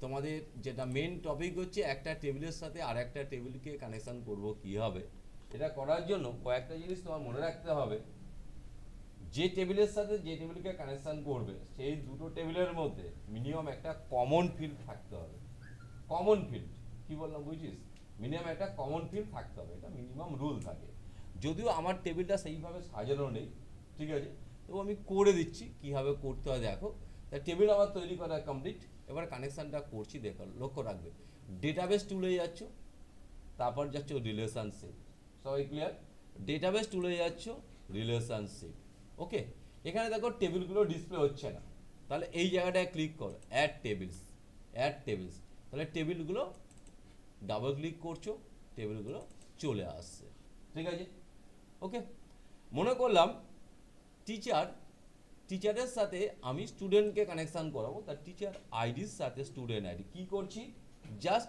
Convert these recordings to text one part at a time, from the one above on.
তোমাদের যেটা main topic হচ্ছে একটা টেবিলের সাথে আর একটা টেবিলকে কানেকশন করব কিভাবে। এটা করার জন্য কয়েকটা জিনিস তোমার মনে রাখতে হবে। যে টেবিলের সাথে যে টেবিলকে কানেকশন করবে সেই দুটো টেবিলের মধ্যে মিনিমাম একটা কমন ফিল্ড থাকতে হবে। কমন ফিল্ড কি বললাম বুঝছিস? মিনিমাম একটা কমন ফিল্ড থাকতে হবে, এটা মিনিমাম রুল থাকে। যদিও আমার টেবিলটা সেইভাবে সাজানো নেই, ঠিক আছে, তো আমি করে দিচ্ছি কীভাবে করতে হয়। দেখো, তা টেবিল আমার তৈরি করা কমপ্লিট। এবার কানেকশানটা করছি, দেখো লক্ষ্য রাখবে। ডেটাবেস টুলে যাচ্ছ, তারপর যাচ্ছ রিলেশনশিপ। সবাই ক্লিয়ার? ডেটাবেস টুলে যাচ্ছ, রিলেশনশিপ। ওকে, এখানে দেখো টেবিলগুলো ডিসপ্লে হচ্ছে না, তাহলে এই জায়গাটায় ক্লিক করো, অ্যাড টেবিলস। অ্যাড টেবিলস, তাহলে টেবিলগুলো ডাবল ক্লিক করছো, টেবিলগুলো চলে আসছে, ঠিক আছে। ওকে, মনে করলাম টিচারের সাথে আমি স্টুডেন্টকে কানেকশান করাবো, তার টিচার আইডির সাথে স্টুডেন্ট আইডি কী করছি, জাস্ট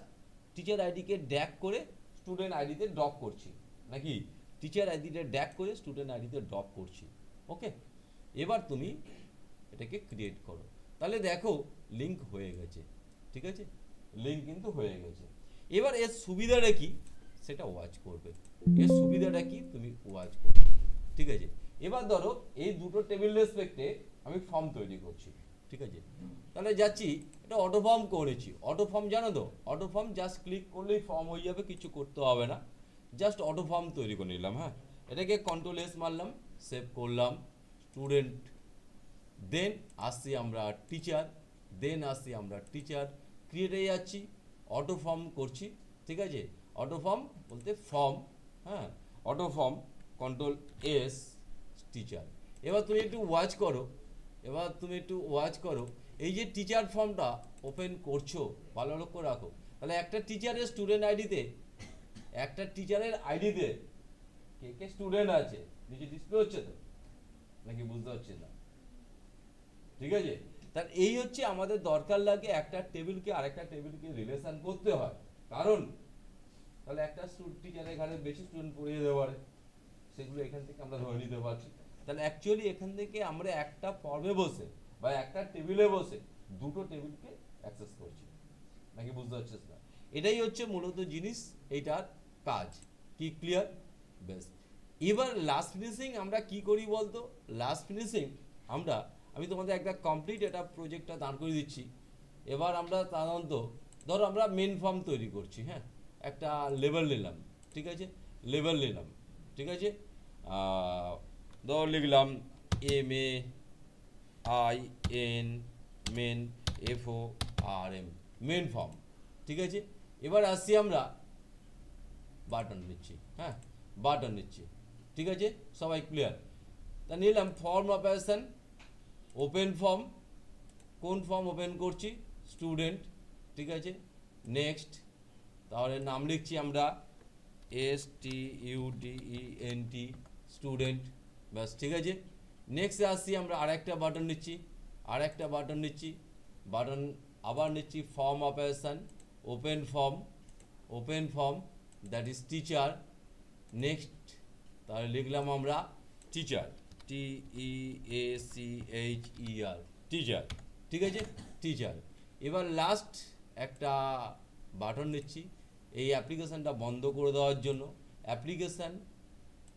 টিচার আইডিকে ড্র্যাগ করে স্টুডেন্ট আইডিতে ড্রপ করছি, নাকি টিচার আইডিতে ড্র্যাগ করে স্টুডেন্ট আইডিতে ড্রপ করছি। ওকে, এবার তুমি এটাকে ক্রিয়েট করো, তাহলে দেখো লিঙ্ক হয়ে গেছে, ঠিক আছে, লিঙ্ক কিন্তু হয়ে গেছে। এবার এর সুবিধাটা কি সেটা ওয়াচ করবে, এর সুবিধাটা কি তুমি ওয়াচ করবে, ঠিক আছে। এবার ধরো এই দুটো টেবিল রেসপেক্টে আমি ফর্ম তৈরি করছি, ঠিক আছে, তাহলে যাচ্ছি, এটা অটো ফর্ম করেছি। অটো ফর্ম জানো তো, অটো ফর্ম জাস্ট ক্লিক করলেই ফর্ম হয়ে যাবে, কিছু করতে হবে না, জাস্ট অটো ফর্ম তৈরি করে নিলাম। হ্যাঁ, এটাকে কন্ট্রোল এস মারলাম, সেভ করলাম, স্টুডেন্ট, দেন আসছি আমরা টিচার, দেন আসছি আমরা টিচার, ক্রিয়েটে যাচ্ছি, অটো ফর্ম করছি, ঠিক আছে। অটো ফর্ম বলতে ফর্ম, হ্যাঁ, auto form, control S, teacher. এবার তুমি একটু ওয়াচ করো, এবার তুমি একটু ওয়াচ করো, এই যে টিচার ফর্মটা ওপেন করছো, ভালো লক্ষ্য রাখো, তাহলে একটা টিচারের স্টুডেন্ট আইডিতে, একটা টিচারের আইডিতে কে কে স্টুডেন্ট আছে নিচে ডিসপ্লে হচ্ছে তো, নাকি বুঝতে পারছি না? ঠিক আছে, তার এই হচ্ছে আমাদের দরকার লাগে একটা টেবিলকে আরেকটা টেবিলকে রিলেশন করতে হয়, কারণ তাহলে একটা টিচারের ঘরে বেশি স্টুডেন্ট পড়িয়ে যেতে পারে, সেগুলো এখান থেকে আমরা ধরে নিতে পারছি। তাহলে অ্যাকচুয়ালি এখান থেকে আমরা একটা ফর্মে বসে বা একটা টেবিলে বসে দুটো টেবিলকে অ্যাক্সেস করছি, নাকি বুঝতে পারছিস না? এটাই হচ্ছে মূলত জিনিস, এইটার কাজ কি, ক্লিয়ার? বেশ, এবার লাস্ট ফিনিশিং আমরা কি করি বলতো? লাস্ট ফিনিশিং আমরা, আমি তোমাদের একটা কমপ্লিট এটা প্রজেক্টটা দাঁড় করে দিচ্ছি। এবার আমরা সাধারণত ধরো আমরা মেন ফর্ম তৈরি করছি, হ্যাঁ, একটা লেবেল নিলাম, ঠিক আছে, লেবেল নিলাম, ঠিক আছে, ধর লিখলাম MAIN, main, FORM, main form, ঠিক আছে। এবার আসছি আমরা বাটন নিচ্ছি, হ্যাঁ, বাটন নিচ্ছি, ঠিক আছে, সবাই ক্লিয়ার? তা নিলাম ফর্ম অপারেশন, ওপেন ফর্ম, কোন ফর্ম ওপেন করছি? স্টুডেন্ট, ঠিক আছে, নেক্সট, তাহলে নাম লিখছি আমরা STUDENT, স্টুডেন্ট, ব্যাস, ঠিক আছে। নেক্সট আসছি আমরা আরেকটা বাটন নিচ্ছি, আরেকটা বাটন নিচ্ছি, বাটন আবার নিচ্ছি form operation, open form, open form, that is teacher, next, তাহলে লিখলাম আমরা টিচার, TEACHER, টিচার, ঠিক আছে, টিচার। এবার লাস্ট একটা বাটন নিচ্ছি এই অ্যাপ্লিকেশানটা বন্ধ করে দেওয়ার জন্য, অ্যাপ্লিকেশান,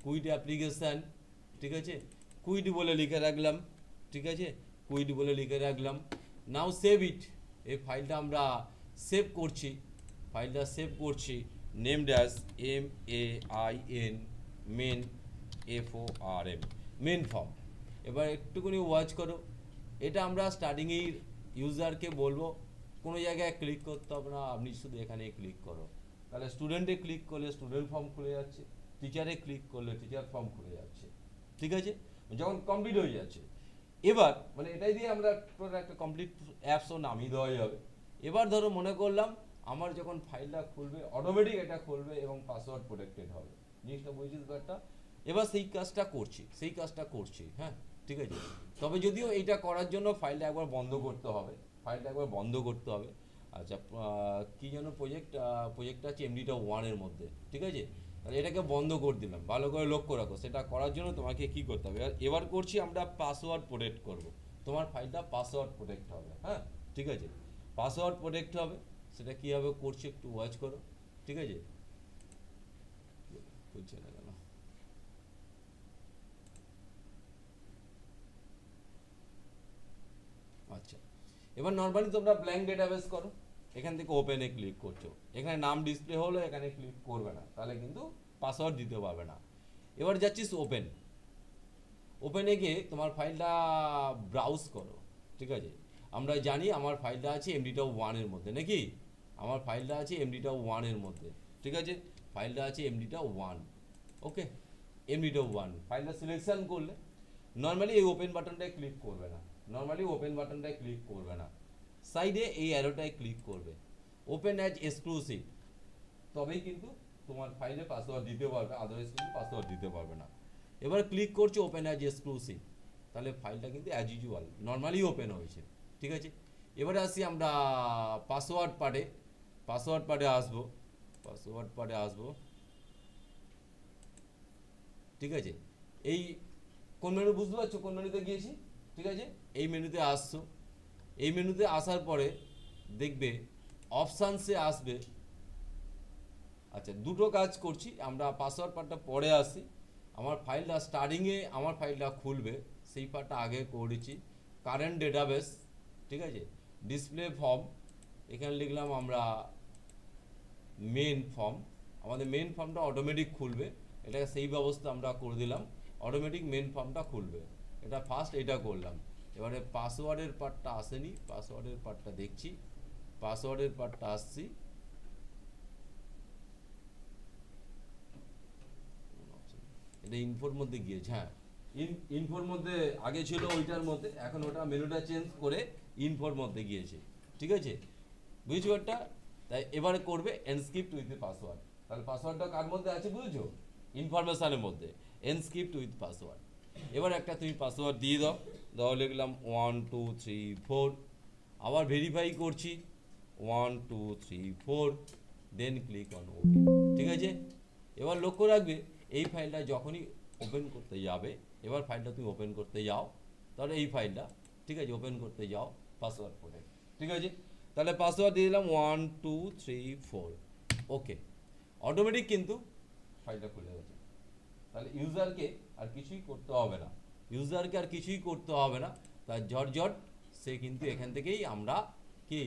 কুইট অ্যাপ্লিকেশান, ঠিক আছে, কুইট বলে লিখে রাখলাম, ঠিক আছে, কুইট বলে লিখে রাখলাম। নাও সেভ ইট, এই ফাইলটা আমরা সেভ করছি, ফাইলটা সেভ করছি, name dash MAIN, main, FORM, main form. এবার একটুখানি ওয়াচ করো, এটা আমরা স্টার্টিংয়েই ইউজারকে বলবো কোনো জায়গায় ক্লিক করতে হবে না, আপনি শুধু এখানে ক্লিক করো, তাহলে স্টুডেন্টে ক্লিক করলে স্টুডেন্ট ফর্ম খুলে যাচ্ছে, টিচারে ক্লিক করলে টিচার ফর্ম খুলে যাচ্ছে, ঠিক আছে, যখন কমপ্লিট হয়ে যাচ্ছে। এবার মানে এটাই দিয়ে আমরা একটা কমপ্লিট অ্যাপসও নামিয়ে দেওয়া যাবে। এবার ধরো মনে করলাম আমার যখন ফাইলটা খুলবে অটোমেটিক এটা খুলবে এবং পাসওয়ার্ড প্রোটেক্টেড হবে, জিনিসটা বুঝছিস ব্যাপারটা? এবার সেই কাজটা করছি, সেই কাজটা করছি, হ্যাঁ, ঠিক আছে। তবে যদিও এইটা করার জন্য ফাইলটা একবার বন্ধ করতে হবে, ফাইলটা একবার বন্ধ করতে হবে। আচ্ছা, কী যেন প্রজেক্টটা আছে MD1 মধ্যে, ঠিক আছে, তাহলে এটাকে বন্ধ করে দিলাম, ভালো করে লক্ষ্য রাখো। সেটা করার জন্য তোমাকে কি করতে হবে, এবার করছি আমরা পাসওয়ার্ড প্রোটেক্ট করব, তোমার ফাইলটা পাসওয়ার্ড প্রোটেক্ট হবে, হ্যাঁ, ঠিক আছে, পাসওয়ার্ড প্রোটেক্ট হবে, সেটা কীভাবে করছে একটু ওয়াচ করো, ঠিক আছে? হচ্ছে না কেন? আচ্ছা, এবার নর্মালি তোমরা ব্ল্যাঙ্ক ডেটাবেস করো, এখান থেকে ওপেনে ক্লিক করছো, এখানে নাম ডিসপ্লে হলো, এখানে ক্লিক করবে না, তাহলে কিন্তু পাসওয়ার্ড দিতে পারবে না। এবার যাচ্ছিস ওপেন, ওপেনে গিয়ে তোমার ফাইলটা ব্রাউজ করো, ঠিক আছে? আমরা জানি আমার ফাইলটা আছে এমডিটাও ওয়ানের মধ্যে, নাকি? আমার ফাইলটা আছে এমডিটাও ওয়ানের মধ্যে, ঠিক আছে? ফাইলটা আছে এমডিটাও ওয়ান, ওকে? এমডিটাও ওয়ান ফাইলটা সিলেকশন করলে নর্মালি এই ওপেন বাটনটায় ক্লিক করবে না, নর্মালি ওপেন বাটনটায় ক্লিক করবে না, সাইডে এই অ্যারোটায় ক্লিক করবে, ওপেন অ্যাজ এক্সক্লুসিভ, তবেই কিন্তু তোমার ফাইলে পাসওয়ার্ড দিতে পারবে, আদারওয়াইজ কিন্তু পাসওয়ার্ড দিতে পারবে না। এবার ক্লিক করছো ওপেন অ্যাজ এক্সক্লুসিভ, তাহলে ফাইলটা কিন্তু অ্যাজ ইউজুয়াল নর্মালি ওপেন হয়েছে, ঠিক আছে? এবারে আসি আমরা পাসওয়ার্ড পার্টে, পাসওয়ার্ড পার্টে আসবো, পাসওয়ার্ড পার্টে আসবো, ঠিক আছে? এই কোন মেনু বুঝতে পারছো কোন মেনুতে গিয়েছি, ঠিক আছে? এই মেনুতে আসছো, এই মেনুতে আসার পরে দেখবে অপশানসে আসবে, আচ্ছা দুটো কাজ করছি আমরা, পাসওয়ার্ড পার্টটা পরে আসি, আমার ফাইলটা স্টার্টিংয়ে আমার ফাইলটা খুলবে, সেই পার্টটা আগে করেছি। কারেন্ট ডেটাবেস, ঠিক আছে? ডিসপ্লে ফর্ম, এখানে লিখলাম আমরা মেন ফর্ম, আমাদের মেন ফর্মটা অটোমেটিক খুলবে, এটাকে সেই ব্যবস্থা আমরা করে দিলাম, অটোমেটিক মেন ফর্মটা খুলবে, এটা ফার্স্ট এটা করলাম। এবারে পাসওয়ার্ডের পার্টটা আসেনি, পাসওয়ার্ডের পার্টটা দেখছি, পাসওয়ার্ডের পার্টটা আসছি, এটা ইনফোর মধ্যে গিয়েছে, হ্যাঁ ইনফোর মধ্যে আগে ছিল ওইটার মধ্যে, এখন ওটা মেনুটা চেঞ্জ করে ইনফোর মধ্যে গিয়েছে, ঠিক আছে? বুঝছো একটা? তাই এবারে করবে এনস্ক্রিপ্ট উইথ পাসওয়ার্ড, তাহলে পাসওয়ার্ডটা কার মধ্যে আছে বুঝছো? ইনফরমেশনের মধ্যে, এনস্ক্রিপ্ট উইথ পাসওয়ার্ড। এবার একটা তুমি পাসওয়ার্ড দিয়ে দাও, দাও লিখলাম 1 2 3 4, আবার ভেরিফাই করছি 1 2 3 4, দেন ক্লিক অন ওকে, ঠিক আছে? এবার লক্ষ্য রাখবে এই ফাইলটা যখনই ওপেন করতে যাবে, এবার ফাইলটা তুমি ওপেন করতে যাও, তাহলে এই ফাইলটা, ঠিক আছে, ওপেন করতে যাও, পাসওয়ার্ড প্রোটেক্ট, ঠিক আছে? তাহলে পাসওয়ার্ড দিয়ে দিলাম 1 2 3 4, ওকে, অটোমেটিক কিন্তু ফাইলটা খুলে গেছে। তাহলে ইউজারকে আর কিছুই করতে হবে না, ইউজারকে আর কিছুই করতে হবে না, তার ঝটঝট সে কিন্তু এখান থেকেই আমরা কি